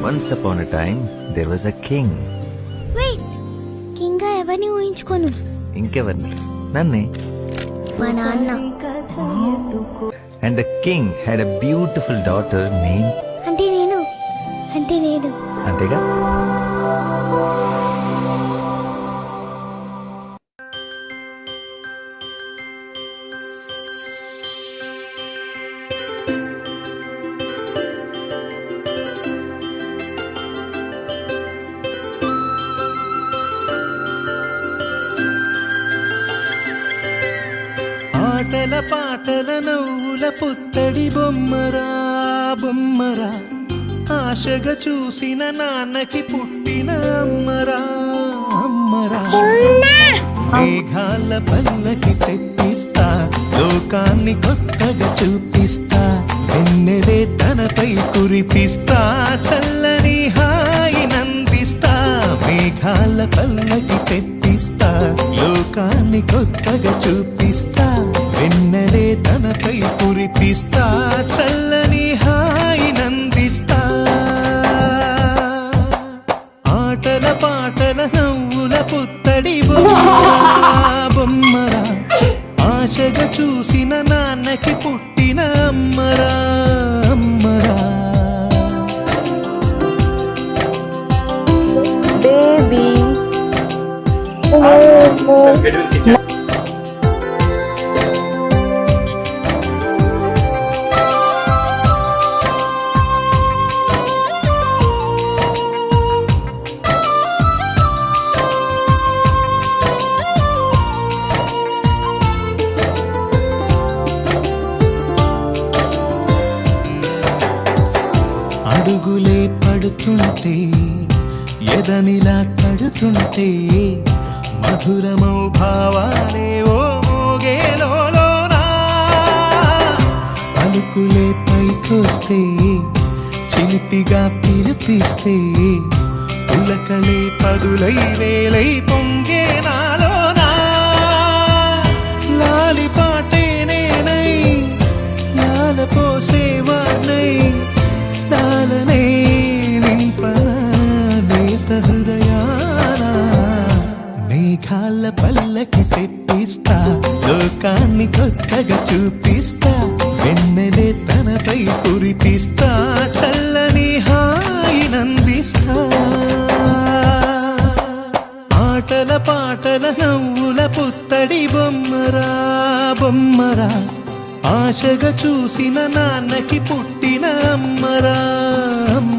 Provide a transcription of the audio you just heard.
Once upon a time, there was a king. Wait, king గా ఎవరిని ఊహించుకోను? ఇంకెవర్ని? నన్నే. మా నాన్న. And the king had a beautiful daughter named. అంటే నేను. అంటే లేదు. అంతేగా? ఆటల పాటల నవ్వుల పుత్తడి బొమ్మరా బొమ్మరా, ఆశగా చూసిన నాన్నకి పుట్టిన అమ్మరా అమ్మరా. మేఘాల పల్లకి తెప్పిస్తా, లోకాన్ని కొత్తగా చూపిస్తా, వెన్నెలే తనపై కురిపిస్తా, చల్లని హాయి నందిస్తా. మేఘాల పల్లకి తెప్పిస్తా, లోకాన్ని కొత్తగా చూపిస్తా, వెన్నెలే తనపై కురిపిస్తా, చల్లని హాయి నందిస్తా. ఆటల పాటల నవ్వుల పుత్తడి బొమ్మరా బొమ్మరా, ఆశగా చూసిన నాన్నకి పుట్టిన అమ్మరా అమ్మరా. Baby. అడుగులే పడుతుంటే, ఎదనిలా తడుతుంటే, మధురమౌ భావాలే ఓ మోగేలోనా. పలుకులే పైకొస్తే, చిలిపిగా పిలిపిస్తే, పులకలే పదులై వేలై పొంగే నాలోనా. లాలి పాటే నేనై, లాల పోసేవాణ్ణై, లాలనే నింపనా నేత హృదయాన. మేఘాల పల్లకి తెప్పిస్తా, లోకాన్ని కొత్తగా చూపిస్తా, వెన్నెలే తనపై కురిపిస్తా, చల్లని హాయి నందిస్తా. ఆటల పాటల నవ్వుల పుత్తడి బొమ్మరా బొమ్మరా, ఆశగా చూసిన నాన్నకి పుట్టిన అమ్మరా అమ్మ.